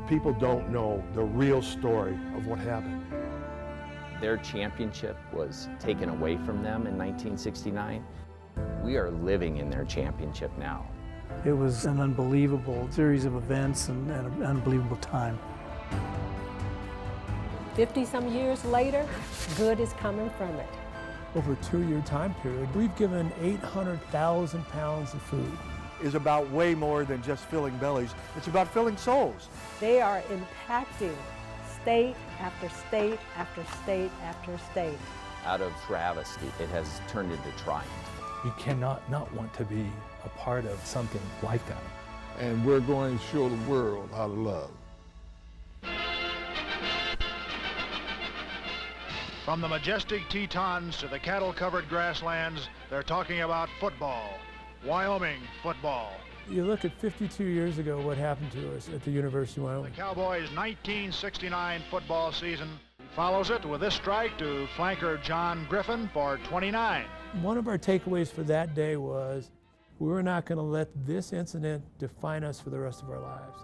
People don't know the real story of what happened. Their championship was taken away from them in 1969. We are living in their championship now. It was an unbelievable series of events and an unbelievable time. 50-some years later, good is coming from it. Over a 2-year time period, we've given 800,000 pounds of food. Is about way more than just filling bellies. It's about filling souls. They are impacting state after state after state after state. Out of travesty, it has turned into triumph. You cannot not want to be a part of something like that. And we're going to show the world how to love. From the majestic Tetons to the cattle-covered grasslands, they're talking about football, Wyoming football. You look at 52 years ago what happened to us at the University of Wyoming. The Cowboys' 1969 football season follows it with this strike to flanker John Griffin for 29. One of our takeaways for that day was we're not going to let this incident define us for the rest of our lives.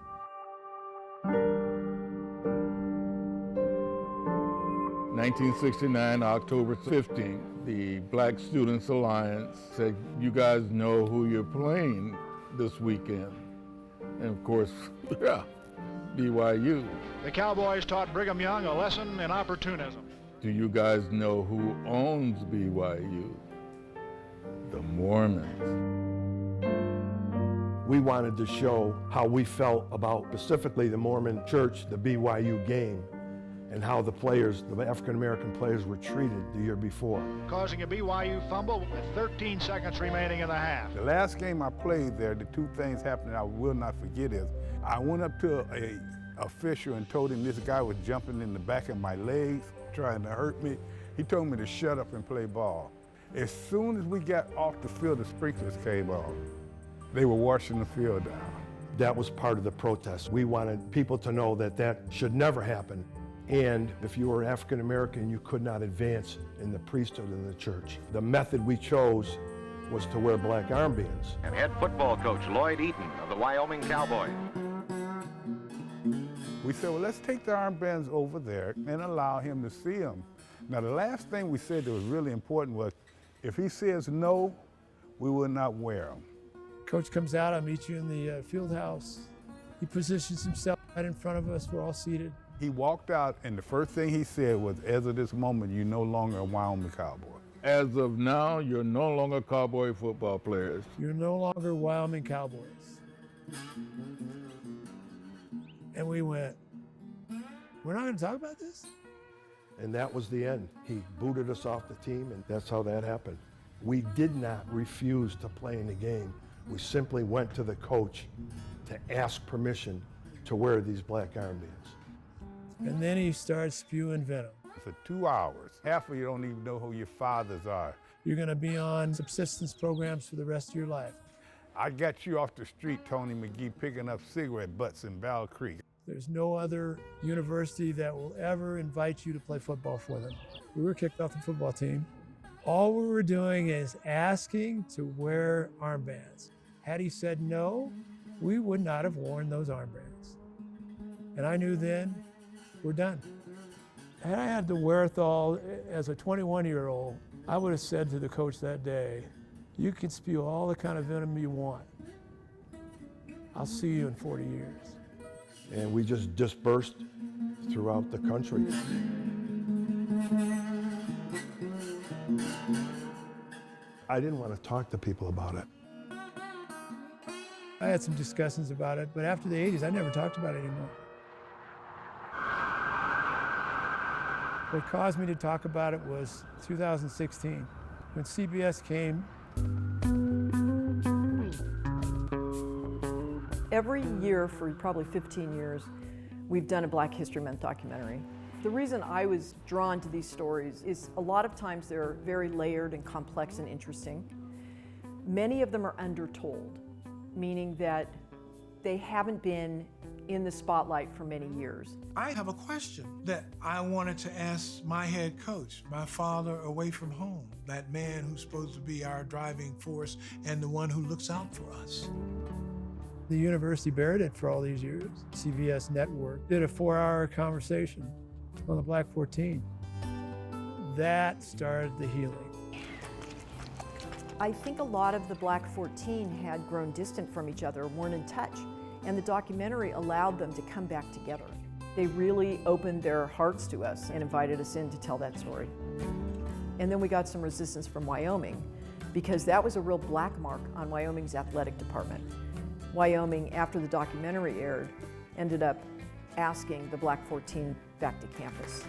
1969, October 15th, the Black Students Alliance said, you guys know who you're playing this weekend. And of course, yeah, BYU. The Cowboys taught Brigham Young a lesson in opportunism. Do you guys know who owns BYU? The Mormons. We wanted to show how we felt about specifically the Mormon church, the BYU game, and how the players, the African-American players, were treated the year before. Causing a BYU fumble with 13 seconds remaining in the half. The last game I played there, the two things happened I will not forget is, I went up to a official and told him this guy was jumping in the back of my legs, trying to hurt me. He told me to shut up and play ball. As soon as we got off the field, the sprinklers came on. They were washing the field down. That was part of the protest. We wanted people to know that that should never happen. And if you were African American, you could not advance in the priesthood of the church. The method we chose was to wear black armbands. And head football coach Lloyd Eaton of the Wyoming Cowboys. We said, well, let's take the armbands over there and allow him to see them. Now, the last thing we said that was really important was, if he says no, we will not wear them. Coach comes out, I'll meet you in the field house. He positions himself right in front of us, we're all seated. He walked out, and the first thing he said was, as of this moment, you're no longer a Wyoming Cowboy. As of now, you're no longer Cowboy football players. You're no longer Wyoming Cowboys. And we went, we're not going to talk about this? And that was the end. He booted us off the team, and that's how that happened. We did not refuse to play in the game. We simply went to the coach to ask permission to wear these black armbands. And then he starts spewing venom. For 2 hours, half of you don't even know who your fathers are. You're going to be on subsistence programs for the rest of your life. I got you off the street, Tony McGee, picking up cigarette butts in Battle Creek. There's no other university that will ever invite you to play football for them. We were kicked off the football team. All we were doing is asking to wear armbands. Had he said no, we would not have worn those armbands. And I knew then, we're done. Had I had the wherewithal as a 21-year-old, I would have said to the coach that day, you can spew all the kind of venom you want. I'll see you in 40 years. And we just dispersed throughout the country. I didn't want to talk to people about it. I had some discussions about it, but after the 80s, I never talked about it anymore. What caused me to talk about it was 2016, when CBS came. Every year for probably 15 years, we've done a Black History Month documentary. The reason I was drawn to these stories is a lot of times they're very layered and complex and interesting. Many of them are undertold, meaning that they haven't been in the spotlight for many years. I have a question that I wanted to ask my head coach, my father away from home, that man who's supposed to be our driving force and the one who looks out for us. The university buried it for all these years. CVS Network did a 4-hour conversation on the Black 14. That started the healing. I think a lot of the Black 14 had grown distant from each other, weren't in touch, and the documentary allowed them to come back together. They really opened their hearts to us and invited us in to tell that story. And then we got some resistance from Wyoming, because that was a real black mark on Wyoming's athletic department. Wyoming, after the documentary aired, ended up asking the Black 14 back to campus.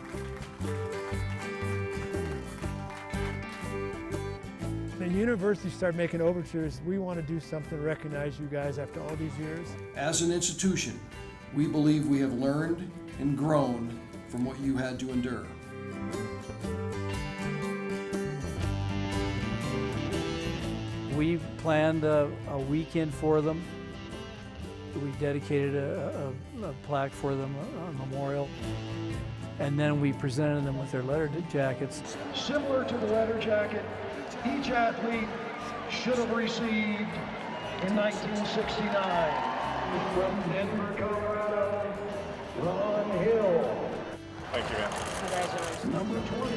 The university started making overtures. We want to do something to recognize you guys after all these years. As an institution, we believe we have learned and grown from what you had to endure. We planned a weekend for them. We dedicated a plaque for them, a memorial. And then we presented them with their letter jackets. Similar to the letter jacket each athlete should have received in 1969. From Denver, Colorado, Ron Hill. Thank you, man. Congratulations. Number 20.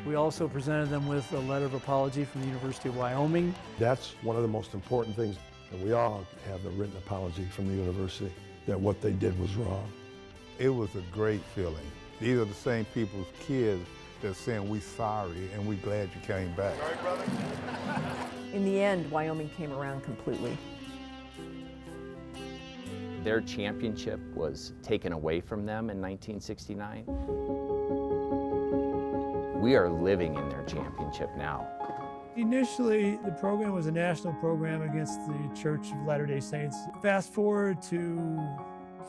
We also presented them with a letter of apology from the University of Wyoming. That's one of the most important things, and we all have a written apology from the university that what they did was wrong. It was a great feeling. These are the same people's kids that are saying we sorry and we glad you came back. Sorry, brother. In the end, Wyoming came around completely. Their championship was taken away from them in 1969. We are living in their championship now. Initially, the program was a national program against the Church of Latter-day Saints. Fast forward to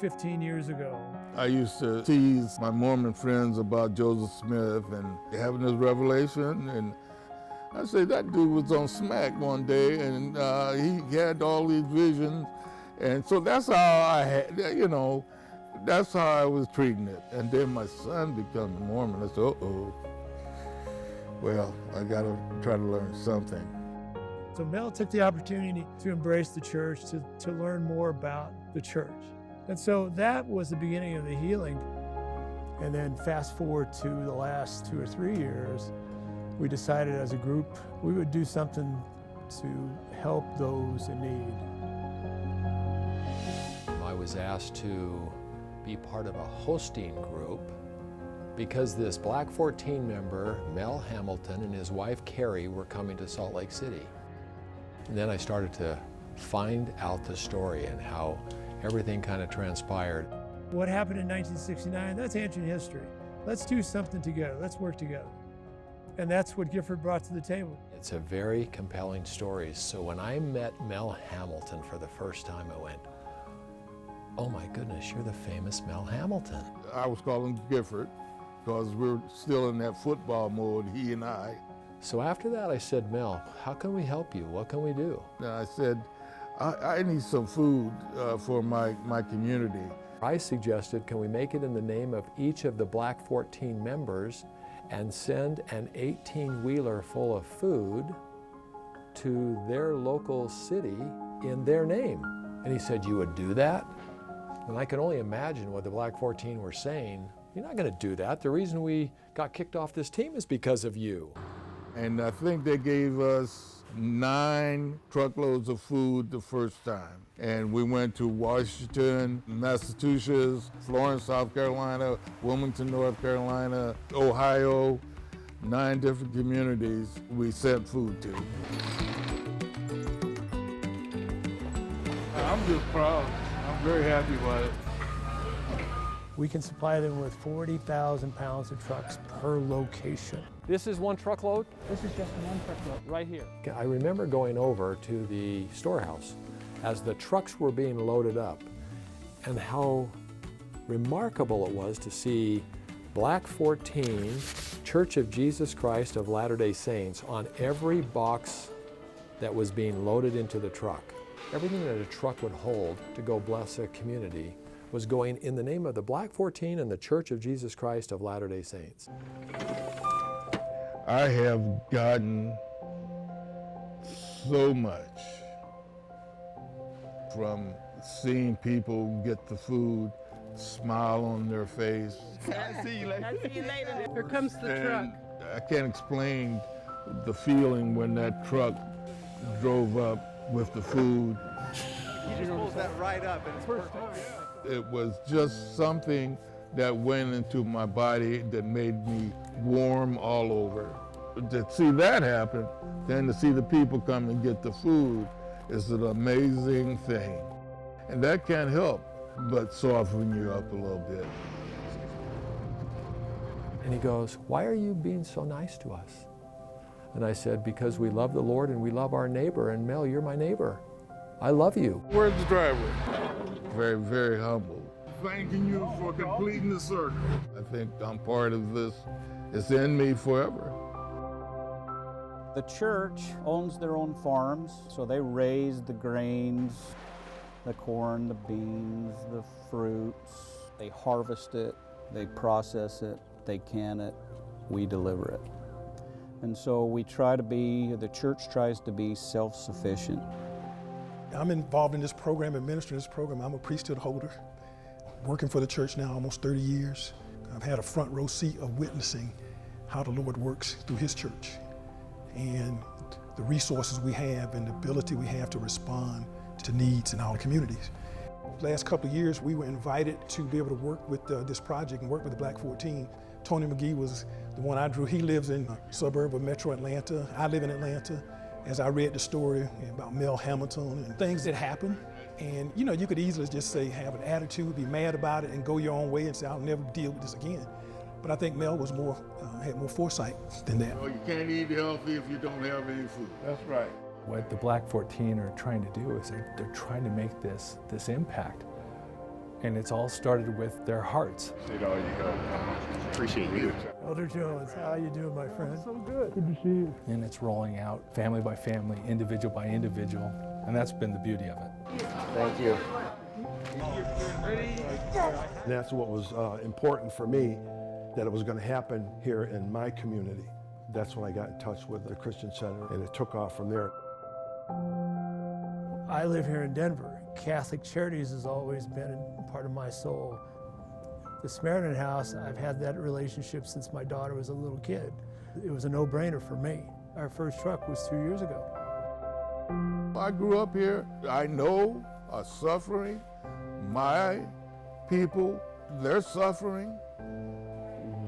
15 years ago. I used to tease my Mormon friends about Joseph Smith and having this revelation, and I say that dude was on smack one day, and he had all these visions, and so that's how I had, you know, that's how I was treating it. And then my son became a Mormon. I said, uh-oh. Well, I got to try to learn something. So Mel took the opportunity to embrace the church, to learn more about the church. And so that was the beginning of the healing. And then fast forward to the last 2 or 3 years, we decided as a group we would do something to help those in need. I was asked to be part of a hosting group because this Black 14 member, Mel Hamilton, and his wife Carrie were coming to Salt Lake City. And then I started to find out the story and how everything kind of transpired. What happened in 1969, that's ancient history. Let's do something together, let's work together. And that's what Gifford brought to the table. It's a very compelling story. So when I met Mel Hamilton for the first time, I went, oh my goodness, you're the famous Mel Hamilton. I was calling Gifford because we're still in that football mode, he and I. So after that, I said, Mel, how can we help you? What can we do? And I said, I need some food for my community. I suggested, can we make it in the name of each of the Black 14 members and send an 18-wheeler full of food to their local city in their name? And he said, you would do that? And I could only imagine what the Black 14 were saying. You're not going to do that. The reason we got kicked off this team is because of you. And I think they gave us 9 truckloads of food the first time. And we went to Washington, Massachusetts, Florence, South Carolina, Wilmington, North Carolina, Ohio, 9 different communities we sent food to. I'm just proud. I'm very happy about it. We can supply them with 40,000 pounds of trucks per location. This is one truckload? This is just one truckload, right here. I remember going over to the storehouse as the trucks were being loaded up and how remarkable it was to see Black 14, Church of Jesus Christ of Latter-day Saints on every box that was being loaded into the truck. Everything that a truck would hold to go bless a community was going in the name of the Black 14 and the Church of Jesus Christ of Latter-day Saints. I have gotten so much From seeing people get the food, smile on their face. I'll see you later. Here comes the truck. I can't explain the feeling when that truck drove up with the food. He just pulls that right up and it's perfect. It was just something that went into my body that made me warm all over. To see that happen, then to see the people come and get the food is an amazing thing. And that can't help but soften you up a little bit. And he goes, "Why are you being so nice to us?" And I said, "Because we love the Lord and we love our neighbor. And Mel, you're my neighbor. I love you." Where's the driver? Very, very humble. Thanking you for completing the circle. I think I'm part of this. It's in me forever. The church owns their own farms, so they raise the grains, the corn, the beans, the fruits. They harvest it, they process it, they can it, we deliver it. And so the church tries to be self-sufficient. I'm involved in this program, administering this program. I'm a priesthood holder, working for the church now almost 30 years. I've had a front row seat of witnessing how the Lord works through his church and the resources we have and the ability we have to respond to needs in our communities. Last couple of years, we were invited to be able to work with this project and work with the Black 14. Tony McGee was the one I drew. He lives in a suburb of Metro Atlanta. I live in Atlanta. As I read the story about Mel Hamilton and things that happened, and you could easily just say, have an attitude, be mad about it, and go your own way and say, I'll never deal with this again. But I think Mel was had more foresight than that. Well, you can't eat healthy if you don't have any food. That's right. What the Black 14 are trying to do is they're trying to make this impact. And it's all started with their hearts. You go. Appreciate you. Elder Jones, how you doing, my friend? So good. Good to see you. And it's rolling out family by family, individual by individual. And that's been the beauty of it. Thank you. And that's what was important for me, that it was going to happen here in my community. That's when I got in touch with the Christian Center, and it took off from there. I live here in Denver. Catholic Charities has always been a part of my soul. The Samaritan House, I've had that relationship since my daughter was a little kid. It was a no-brainer for me. Our first truck was 2 years ago. I grew up here. I know a suffering. My people, they're suffering.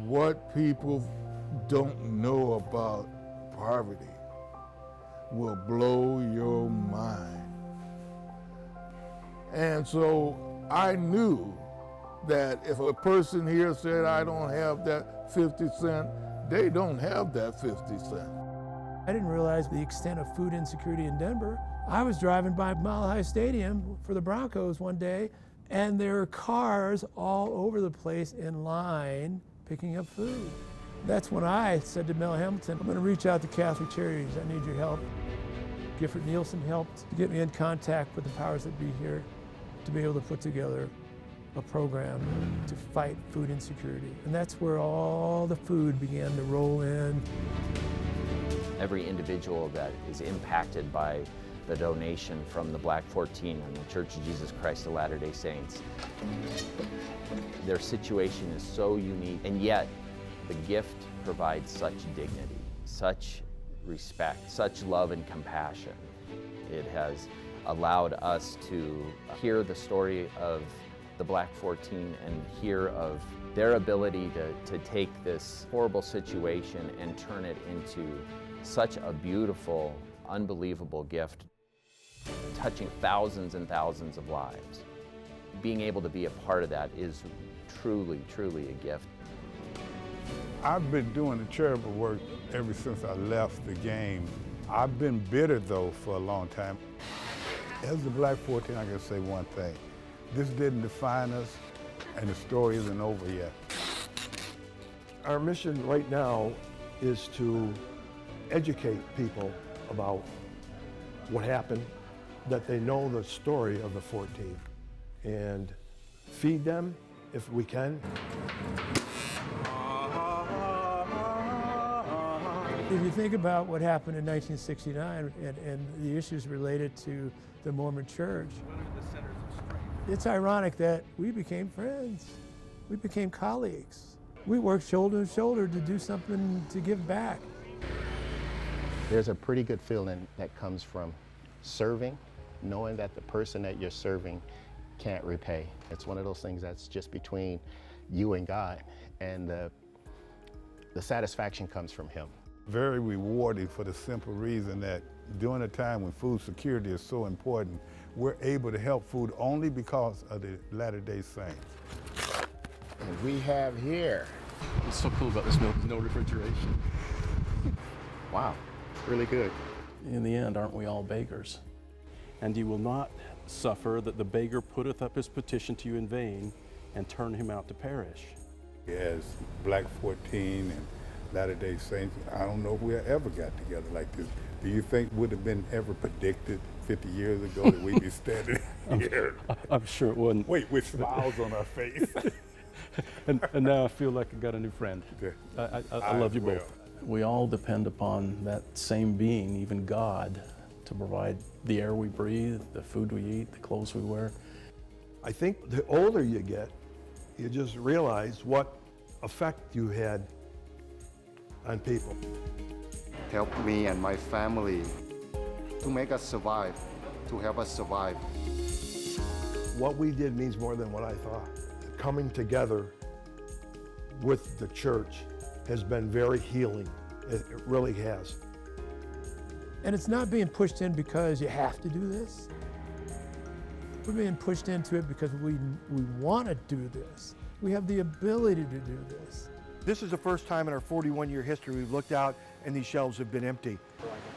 What people don't know about poverty will blow your mind. And so I knew that if a person here said, I don't have that 50 cent, they don't have that 50 cent. I didn't realize the extent of food insecurity in Denver. I was driving by Mile High Stadium for the Broncos one day, and there were cars all over the place in line picking up food. That's when I said to Mel Hamilton, I'm going to reach out to Catholic Charities. I need your help. Gifford Nielsen helped to get me in contact with the powers that be here to be able to put together a program to fight food insecurity. And that's where all the food began to roll in. Every individual that is impacted by the donation from the Black 14 and the Church of Jesus Christ of Latter-day Saints, their situation is so unique, and yet the gift provides such dignity, such respect, such love and compassion. It has allowed us to hear the story of the Black 14 and hear of their ability to take this horrible situation and turn it into such a beautiful, unbelievable gift, touching thousands and thousands of lives. Being able to be a part of that is truly, truly a gift. I've been doing the charitable work ever since I left the game. I've been bitter, though, for a long time. As the Black 14, I can say one thing. This didn't define us, and the story isn't over yet. Our mission right now is to educate people about what happened, that they know the story of the 14, and feed them if we can. If you think about what happened in 1969 and the issues related to the Mormon Church, it's ironic that we became friends. We became colleagues. We worked shoulder to shoulder to do something to give back. There's a pretty good feeling that comes from serving, knowing that the person that you're serving can't repay. It's one of those things that's just between you and God, and the satisfaction comes from Him. Very rewarding for the simple reason that during a time when food security is so important, we're able to help food only because of the Latter-day Saints. And we have here. What's so cool about this milk is no refrigeration. Wow, really good. In the end, aren't we all beggars? And you will not suffer that the beggar putteth up his petition to you in vain and turn him out to perish. As Black 14 and Latter-day Saints, I don't know if we ever got together like this. Do you think would have been ever predicted 50 years ago that we'd be standing here? I'm sure it wouldn't. Wait, with smiles on our face. and now I feel like I got a new friend. Yeah. I love you both. We all depend upon that same being, even God, to provide the air we breathe, the food we eat, the clothes we wear. I think the older you get, you just realize what effect you had on people. Help me and my family to make us survive, to help us survive. What we did means more than what I thought. Coming together with the church has been very healing. It really has. And it's not being pushed in because you have to do this. We're being pushed into it because we want to do this. We have the ability to do this. This is the first time in our 41-year history we've looked out and these shelves have been empty.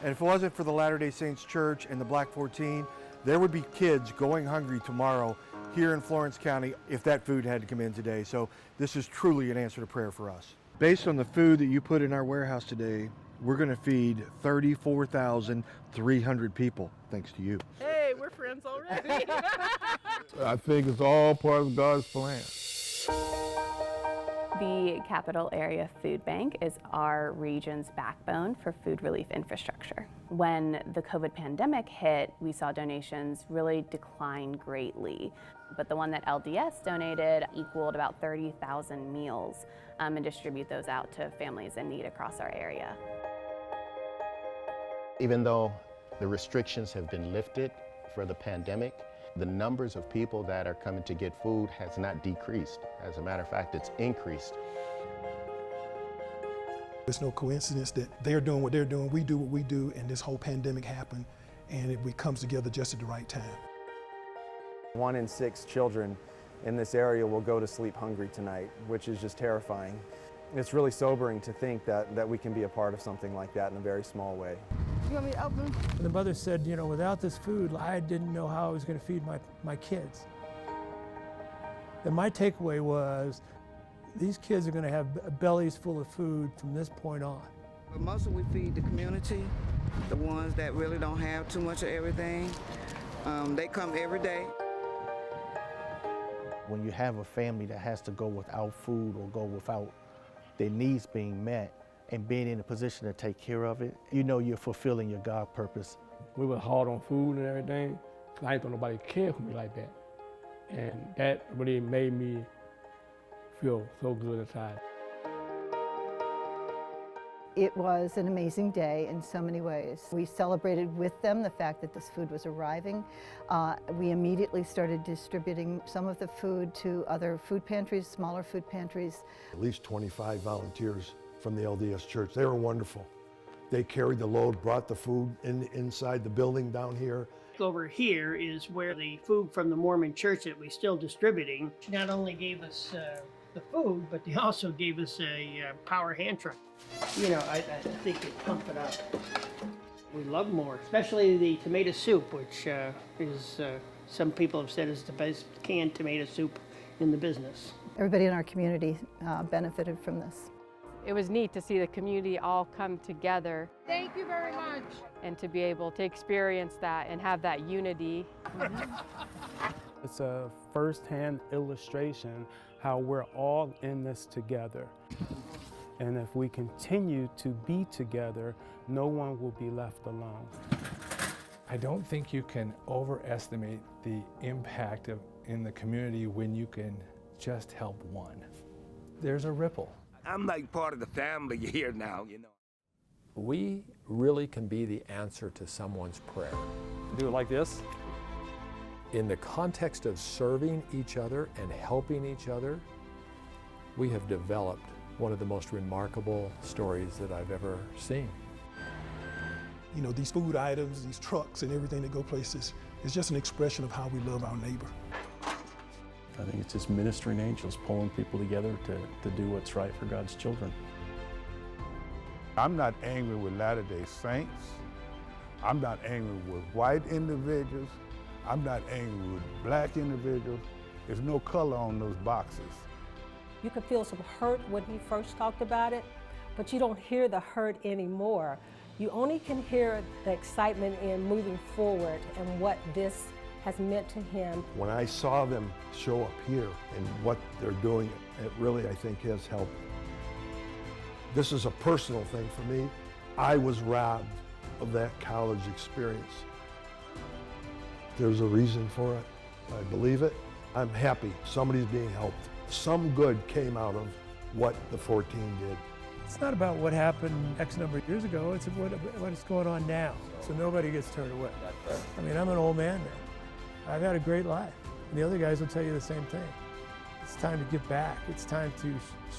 And if it wasn't for the Latter-day Saints Church and the Black 14, there would be kids going hungry tomorrow here in Florence County if that food had to come in today. So this is truly an answer to prayer for us. Based on the food that you put in our warehouse today, we're going to feed 34,300 people, thanks to you. Hey, we're friends already. I think it's all part of God's plan. The Capital Area Food Bank is our region's backbone for food relief infrastructure. When the COVID pandemic hit, we saw donations really decline greatly. But the one that LDS donated equaled about 30,000 meals and distribute those out to families in need across our area. Even though the restrictions have been lifted for the pandemic, the numbers of people that are coming to get food has not decreased. As a matter of fact, it's increased. It's no coincidence that they're doing what they're doing, we do what we do, and this whole pandemic happened, and it comes together just at the right time. 1 in 6 children in this area will go to sleep hungry tonight, which is just terrifying. It's really sobering to think that we can be a part of something like that in a very small way. You want me to open? And the mother said, you know, without this food, I didn't know how I was going to feed my kids. And my takeaway was, these kids are going to have bellies full of food from this point on. But mostly we feed the community, the ones that really don't have too much of everything. They come every day. When you have a family that has to go without food or go without their needs being met and being in a position to take care of it, you know you're fulfilling your God purpose. We were hard on food and everything. I didn't think nobody cared for me like that. And that really made me feel so good inside. It was an amazing day in so many ways. We celebrated with them the fact that this food was arriving. We immediately started distributing some of the food to other food pantries, smaller food pantries. At least 25 volunteers from the LDS Church. They were wonderful. They carried the load, brought the food inside the building down here. Over here is where the food from the Mormon Church that we're still distributing not only gave us the food, but they also gave us a power hand truck. You know, I think they pump it up. We love more, especially the tomato soup, which is, some people have said is the best canned tomato soup in the business. Everybody in our community benefited from this. It was neat to see the community all come together. Thank you very much. And to be able to experience that and have that unity. It's a first-hand illustration how we're all in this together. And if we continue to be together, no one will be left alone. I don't think you can overestimate the impact in the community when you can just help one. There's a ripple. I'm like part of the family here now, you know. We really can be the answer to someone's prayer. Do it like this. In the context of serving each other and helping each other, we have developed one of the most remarkable stories that I've ever seen. You know, these food items, these trucks and everything that go places is just an expression of how we love our neighbor. I think it's just ministering angels pulling people together to do what's right for God's children. I'm not angry with Latter-day Saints. I'm not angry with white individuals. I'm not angry with black individuals. There's no color on those boxes. You could feel some hurt when he first talked about it, but you don't hear the hurt anymore. You only can hear the excitement in moving forward and what this has meant to him. When I saw them show up here and what they're doing, it really, I think, has helped. This is a personal thing for me. I was robbed of that college experience. There's a reason for it. I believe it. I'm happy somebody's being helped. Some good came out of what the 14 did. It's not about what happened X number of years ago, it's what is going on now. So nobody gets turned away. I mean, I'm an old man now. I've had a great life. And the other guys will tell you the same thing. It's time to give back. It's time to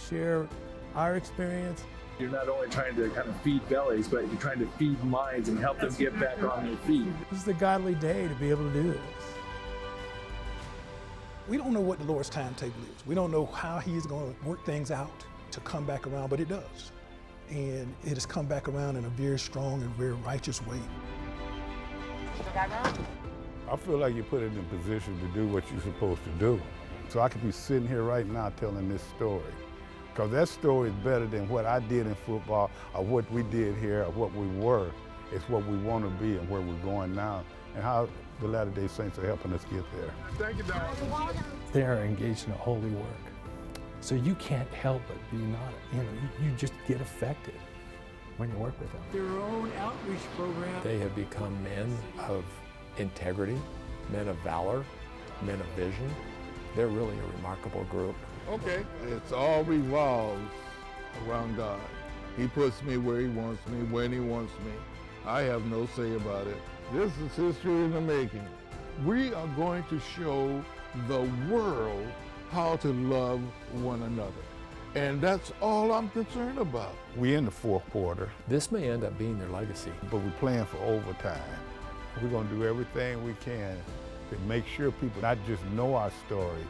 share our experience. You're not only trying to kind of feed bellies, but you're trying to feed minds and help them get back on their feet. This is the godly day to be able to do this. We don't know what the Lord's timetable is. We don't know how He's going to work things out to come back around, but it does. And it has come back around in a very strong and very righteous way. I feel like you're put in a position to do what you're supposed to do. So I could be sitting here right now telling this story. Because that story is better than what I did in football or what we did here or what we were. It's what we want to be and where we're going now and how the Latter-day Saints are helping us get there. Thank you, Doc. They are engaged in a holy work. So you can't help but be not, you just get affected when you work with them. Their own outreach program. They have become men of integrity, men of valor, men of vision. They're really a remarkable group. Okay. It's all revolves around God. He puts me where He wants me, when He wants me. I have no say about it. This is history in the making. We are going to show the world how to love one another. And that's all I'm concerned about. We're in the fourth quarter. This may end up being their legacy. But we're playing for overtime. We're going to do everything we can to make sure people not just know our story,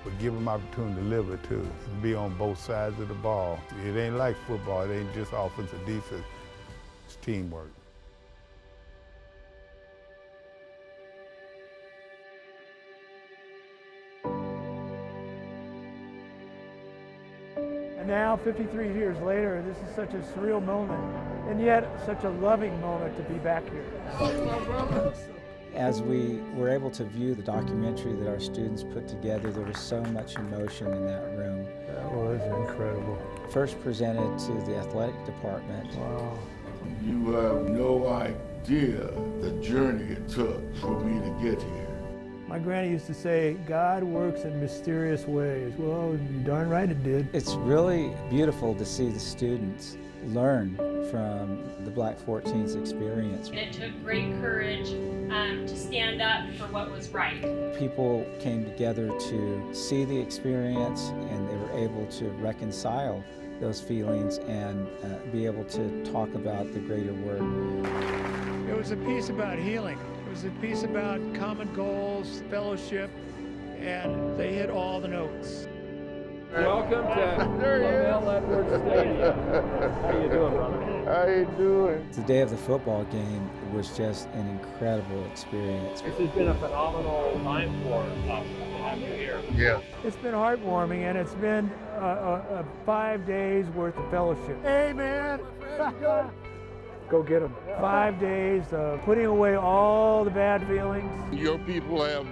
but give them opportunity to live it too, and be on both sides of the ball. It ain't like football, it ain't just offense or defense, it's teamwork. And now, 53 years later, this is such a surreal moment, and yet such a loving moment to be back here. As we were able to view the documentary that our students put together, there was so much emotion in that room. That was incredible. First presented to the athletic department. Wow. You have no idea the journey it took for me to get here. My granny used to say, God works in mysterious ways. Well, you're darn right it did. It's really beautiful to see the students learn from the Black 14's experience. It took great courage to stand up for what was right. People came together to see the experience, and they were able to reconcile those feelings and be able to talk about the greater work. It was a piece about healing. It was a piece about common goals, fellowship, and they hit all the notes. Welcome to Lamell Edwards Stadium. How you doing, brother? How you doing? The day of the football game was just an incredible experience. This has been a phenomenal time for us to have you here. Yeah. It's been heartwarming, and it's been 5 days worth of fellowship. Hey, man! Go get them. 5 days of putting away all the bad feelings. Your people have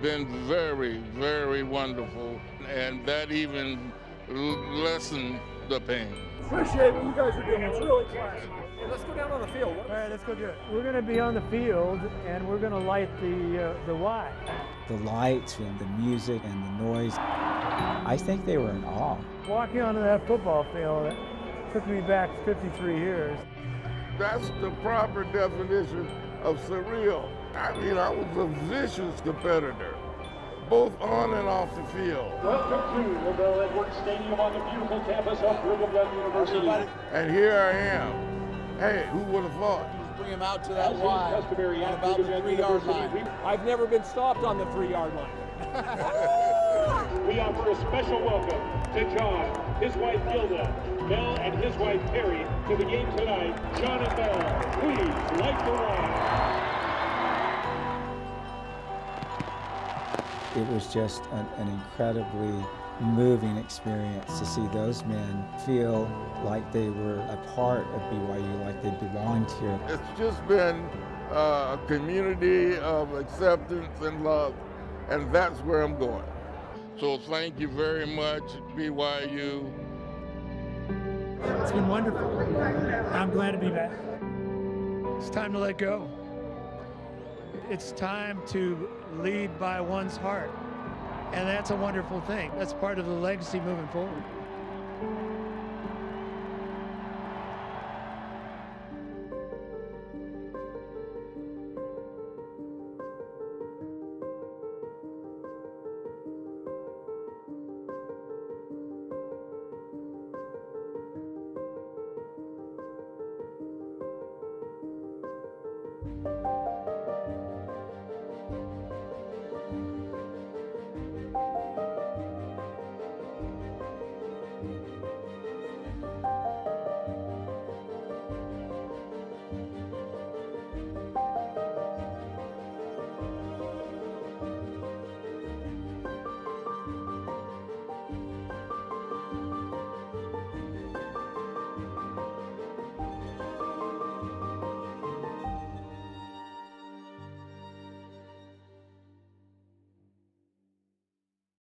been very, very wonderful, and that even lessened the pain. Appreciate what you guys are doing. It's really classy. Hey, let's go down on the field. All right, let's go do it. We're going to be on the field, and we're going to light the Y. The lights and the music and the noise, I think they were in awe. Walking onto that football field took me back 53 years. That's the proper definition of surreal. I mean, I was a vicious competitor, both on and off the field. Welcome to the Bell Edwards Stadium on the beautiful campus of Brigham Young University. And here I am. Hey, who would have thought? Bring him out to that Y on about the 3-yard line. I've never been stopped on the 3-yard line. We offer a special welcome to John, his wife Gilda, Mel and his wife Perry to the game tonight. John and Mel, please light the Y. It was just an incredibly moving experience to see those men feel like they were a part of BYU, like they belonged here. It's just been a community of acceptance and love, and that's where I'm going. So thank you very much, BYU. It's been wonderful. I'm glad to be back. It's time to let go. It's time to lead by one's heart. And that's a wonderful thing. That's part of the legacy moving forward.